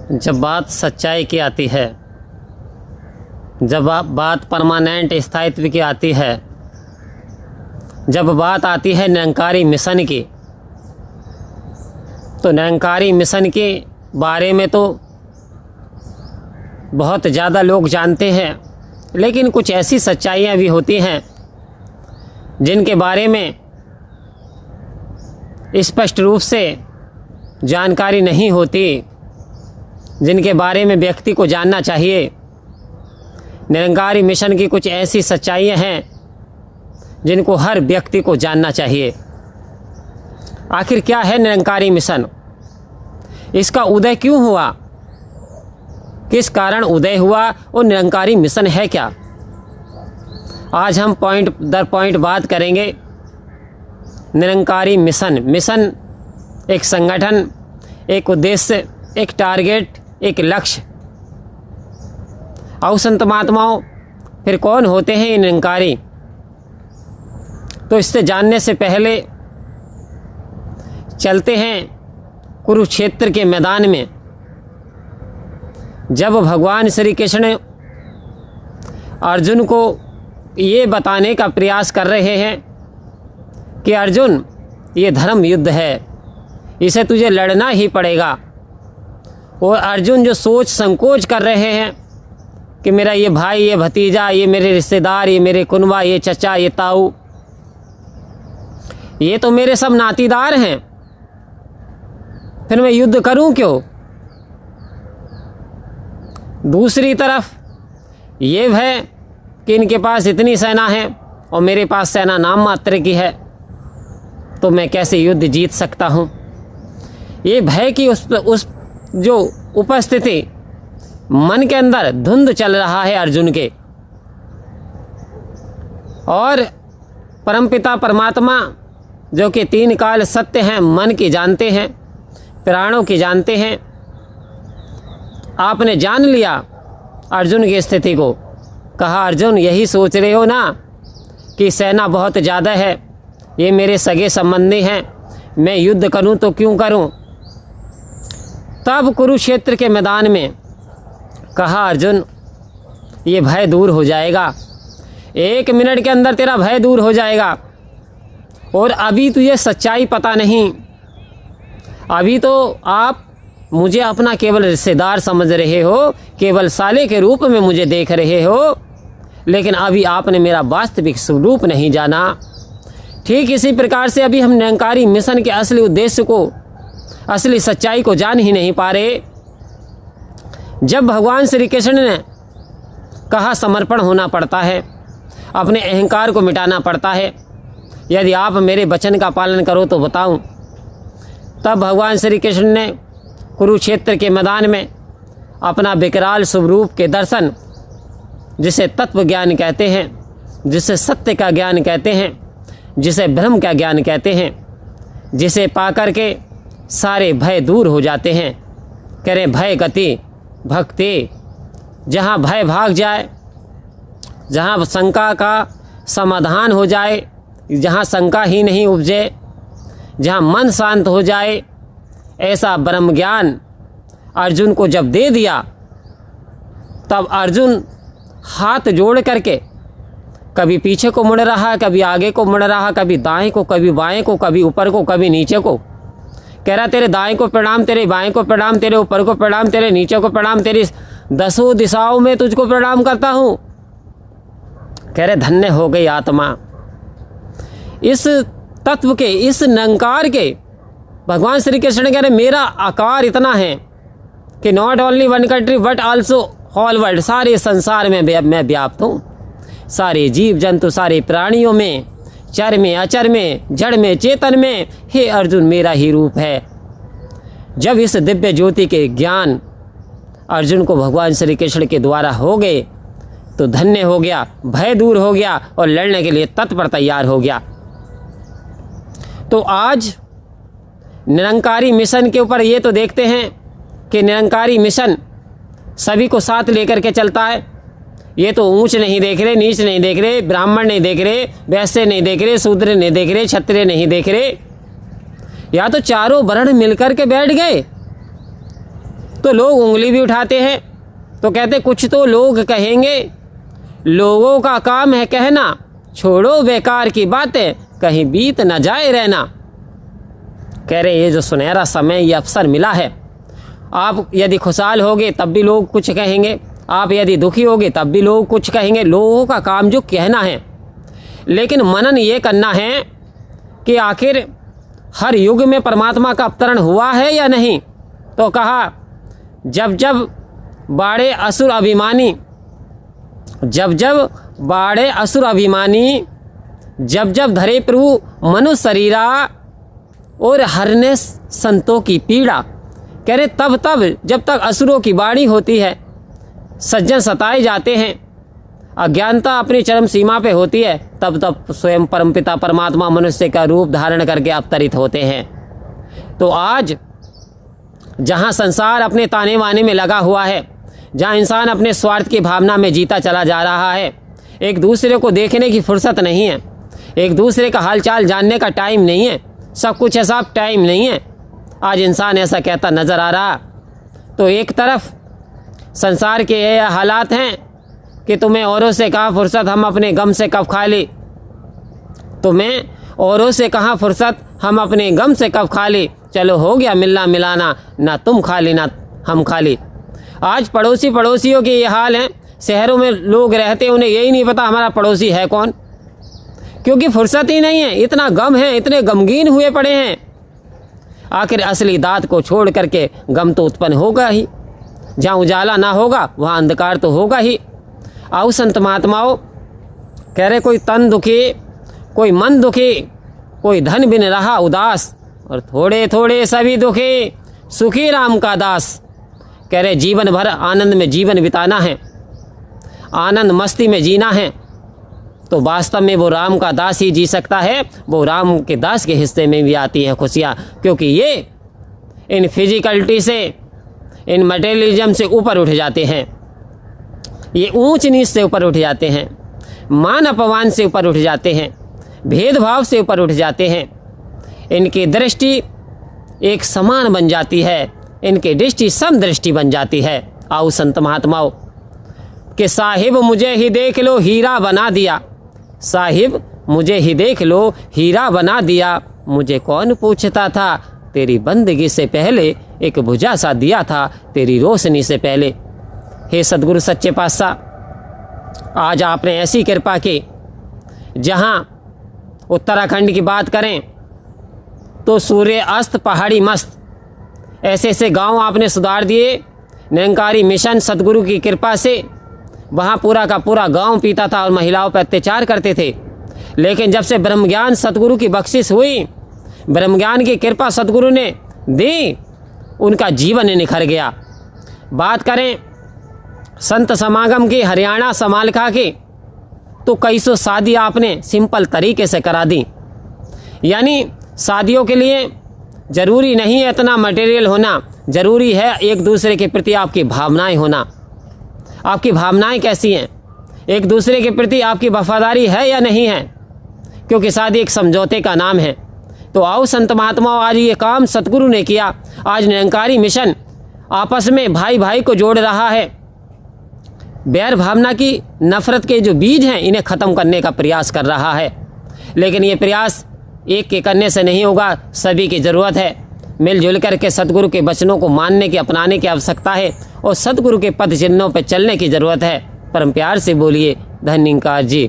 जब बात सच्चाई की आती है, जब बात परमानेंट स्थायित्व की आती है, जब बात आती है निरंकारी मिशन की, तो निरंकारी मिशन के बारे में तो बहुत ज़्यादा लोग जानते हैं, लेकिन कुछ ऐसी सच्चाइयाँ भी होती हैं जिनके बारे में स्पष्ट रूप से जानकारी नहीं होती, जिनके बारे में व्यक्ति को जानना चाहिए। निरंकारी मिशन की कुछ ऐसी सच्चाइयाँ हैं जिनको हर व्यक्ति को जानना चाहिए। आखिर क्या है निरंकारी मिशन? इसका उदय क्यों हुआ? किस कारण उदय हुआ? और निरंकारी मिशन है क्या? आज हम पॉइंट दर पॉइंट बात करेंगे। निरंकारी मिशन एक संगठन, एक उद्देश्य, एक टारगेट, एक लक्ष्य। आओ संत महात्माओं, फिर कौन होते हैं ये निरंकारी? तो इससे जानने से पहले चलते हैं कुरुक्षेत्र के मैदान में। जब भगवान श्री कृष्ण अर्जुन को ये बताने का प्रयास कर रहे हैं कि अर्जुन, ये धर्म युद्ध है, इसे तुझे लड़ना ही पड़ेगा। और अर्जुन जो सोच संकोच कर रहे हैं कि मेरा ये भाई, ये भतीजा, ये मेरे रिश्तेदार, ये मेरे कुनबा, ये चचा, ये ताऊ, ये तो मेरे सब नातीदार हैं, फिर मैं युद्ध करूं क्यों? दूसरी तरफ ये है कि इनके पास इतनी सेना है और मेरे पास सेना नाम मात्र की है, तो मैं कैसे युद्ध जीत सकता हूं? ये भय की उस जो उपस्थिति मन के अंदर धुंध चल रहा है अर्जुन के। और परमपिता परमात्मा जो कि तीन काल सत्य हैं, मन की जानते हैं, प्राणों की जानते हैं, आपने जान लिया अर्जुन की स्थिति को। कहा, अर्जुन यही सोच रहे हो ना कि सेना बहुत ज़्यादा है, ये मेरे सगे संबंधी हैं, मैं युद्ध करूं तो क्यों करूं? तब कुरुक्षेत्र के मैदान में कहा, अर्जुन ये भय दूर हो जाएगा, 1 मिनट के अंदर तेरा भय दूर हो जाएगा। और अभी तुझे सच्चाई पता नहीं, अभी तो आप मुझे अपना केवल रिश्तेदार समझ रहे हो, केवल साले के रूप में मुझे देख रहे हो, लेकिन अभी आपने मेरा वास्तविक स्वरूप नहीं जाना। ठीक इसी प्रकार से अभी हम निरंकारी मिशन के असली उद्देश्य को, असली सच्चाई को जान ही नहीं पा रहे। जब भगवान श्री कृष्ण ने कहा समर्पण होना पड़ता है, अपने अहंकार को मिटाना पड़ता है, यदि आप मेरे वचन का पालन करो तो बताऊं। तब भगवान श्री कृष्ण ने कुरुक्षेत्र के मैदान में अपना विकराल स्वरूप के दर्शन, जिसे तत्व ज्ञान कहते हैं, जिसे सत्य का ज्ञान कहते हैं, जिसे ब्रह्म का ज्ञान कहते हैं, जिसे पाकर के सारे भय दूर हो जाते हैं। कह रहे भय गति भक्ति, जहाँ भय भाग जाए, जहाँ शंका का समाधान हो जाए, जहाँ शंका ही नहीं उपजे, जहाँ मन शांत हो जाए, ऐसा ब्रह्म ज्ञान अर्जुन को जब दे दिया, तब अर्जुन हाथ जोड़ करके कभी पीछे को मुड़ रहा, कभी आगे को मुड़ रहा, कभी दाएं को, कभी बाएं को, कभी ऊपर को, कभी नीचे को। कह रहा तेरे दाएं को प्रणाम, तेरे बाएं को प्रणाम, तेरे ऊपर को प्रणाम, तेरे नीचे को प्रणाम, तेरी 10 दिशाओं में तुझको प्रणाम करता हूँ। कह रहे धन्य हो गई आत्मा। इस तत्व के, इस निरंकार के भगवान श्री कृष्ण कह रहे मेरा आकार इतना है कि not only one country but also whole world, सारे संसार में मैं व्याप्त हूँ, सारे जीव जंतु, सारे प्राणियों में, चर में, अचर में, जड़ में, चेतन में, हे अर्जुन मेरा ही रूप है। जब इस दिव्य ज्योति के ज्ञान अर्जुन को भगवान श्री कृष्ण के द्वारा हो गए, तो धन्य हो गया, भय दूर हो गया और लड़ने के लिए तत्पर तैयार हो गया। तो आज निरंकारी मिशन के ऊपर ये तो देखते हैं कि निरंकारी मिशन सभी को साथ लेकर के चलता है। ये तो ऊंच नहीं देख रहे, नीच नहीं देख रहे, ब्राह्मण नहीं देख रहे, वैश्य नहीं देख रहे, शूद्र नहीं देख रहे, क्षत्रिय नहीं देख रहे, या तो चारों वर्ण मिलकर के बैठ गए तो लोग उंगली भी उठाते हैं। तो कहते कुछ तो लोग कहेंगे, लोगों का काम है कहना, छोड़ो बेकार की बातें, कहीं बीत न जाए रहना। कह रहे ये जो सुनहरा समय, ये अवसर मिला है, आप यदि खुशहाल होगे तब भी लोग कुछ कहेंगे, आप यदि दुखी होगे तब भी लोग कुछ कहेंगे। लोगों का काम जो कहना है, लेकिन मनन ये करना है कि आखिर हर युग में परमात्मा का अवतरण हुआ है या नहीं। तो कहा जब जब बाड़े असुर अभिमानी, जब जब बाड़े असुर अभिमानी, जब जब धरे प्रभु मनुष्य शरीरा, और हरने संतों की पीड़ा। कह रहे तब तब जब तक असुरों की बाड़ी होती है, सज्जन सताए जाते हैं, अज्ञानता अपनी चरम सीमा पे होती है, तब तब स्वयं परमपिता परमात्मा मनुष्य का रूप धारण करके अवतरित होते हैं। तो आज जहाँ संसार अपने ताने बाने में लगा हुआ है, जहाँ इंसान अपने स्वार्थ की भावना में जीता चला जा रहा है, एक दूसरे को देखने की फुर्सत नहीं है, एक दूसरे का हालचाल जानने का टाइम नहीं है, सब कुछ ऐसा टाइम नहीं है, आज इंसान ऐसा कहता नज़र आ रहा। तो एक तरफ संसार के ये हालात हैं कि तुम्हें औरों से कहाँ फुर्सत, हम अपने गम से कब खा ली, तुम्हें औरों से कहाँ फुर्सत, हम अपने गम से कब खा ली, चलो हो गया मिलना मिलाना, ना तुम खा ली ना हम खा ली। आज पड़ोसियों के ये हाल हैं। शहरों में लोग रहते, उन्हें यही नहीं पता हमारा पड़ोसी है कौन, क्योंकि फुर्सत ही नहीं है, इतना गम है, इतने गमगीन हुए पड़े हैं। आखिर असली दात को छोड़ करके गम तो उत्पन्न होगा ही, जहाँ उजाला ना होगा वहाँ अंधकार तो होगा ही। आओ संत महात्माओं, कह रहे कोई तन दुखी, कोई मन दुखी, कोई धन बिन रहा उदास, और थोड़े थोड़े सभी दुखी, सुखी राम का दास। कह रहे जीवन भर आनंद में जीवन बिताना है, आनंद मस्ती में जीना है, तो वास्तव में वो राम का दास ही जी सकता है। वो राम के दास के हिस्से में भी आती है खुशियाँ, क्योंकि ये इन फिजिकलिटी से, इन मटेरियलिज्म से ऊपर उठ जाते हैं, ये ऊंच नीच से ऊपर उठ जाते हैं, मान अपमान से ऊपर उठ जाते हैं, भेदभाव से ऊपर उठ जाते हैं। इनकी दृष्टि एक समान बन जाती है, इनकी दृष्टि समदृष्टि बन जाती है। आओ संत महात्माओं, कि साहिब मुझे ही देख लो हीरा बना दिया, साहिब मुझे ही देख लो हीरा बना दिया, मुझे कौन पूछता था, तेरी बंदगी से पहले एक भुजा सा दिया था, तेरी रोशनी से पहले। हे सद्गुरु सच्चे पातशाह, आज आपने ऐसी कृपा की, जहाँ उत्तराखंड की बात करें तो सूर्य अस्त पहाड़ी मस्त, ऐसे ऐसे गांव आपने सुधार दिए। निरंकारी मिशन सद्गुरु की कृपा से वहाँ पूरा का पूरा गांव पीता था और महिलाओं पर अत्याचार करते थे, लेकिन जब से ब्रह्म ज्ञान सद्गुरु की बख्शिश हुई, ब्रह्म ज्ञान की कृपा सद्गुरु ने दी, उनका जीवन निखर गया। बात करें संत समागम की, हरियाणा समालखा की, तो कई सौ शादी आपने सिंपल तरीके से करा दी। यानी शादियों के लिए ज़रूरी नहीं है इतना मटेरियल होना, ज़रूरी है एक दूसरे के प्रति आपकी भावनाएं होना। आपकी भावनाएं कैसी हैं, एक दूसरे के प्रति आपकी वफादारी है या नहीं है, क्योंकि शादी एक समझौते का नाम है। तो आओ संत महात्माओं, आज ये काम सतगुरु ने किया। आज निरंकारी मिशन आपस में भाई भाई को जोड़ रहा है, बैर भावना की, नफरत के जो बीज हैं इन्हें ख़त्म करने का प्रयास कर रहा है। लेकिन ये प्रयास एक के करने से नहीं होगा, सभी की ज़रूरत है। मिलजुल करके सतगुरु के वचनों को मानने की, अपनाने की आवश्यकता है और सतगुरु के पद चिन्हों पर चलने की ज़रूरत है। परम प्यार से बोलिए धन्यवाद जी।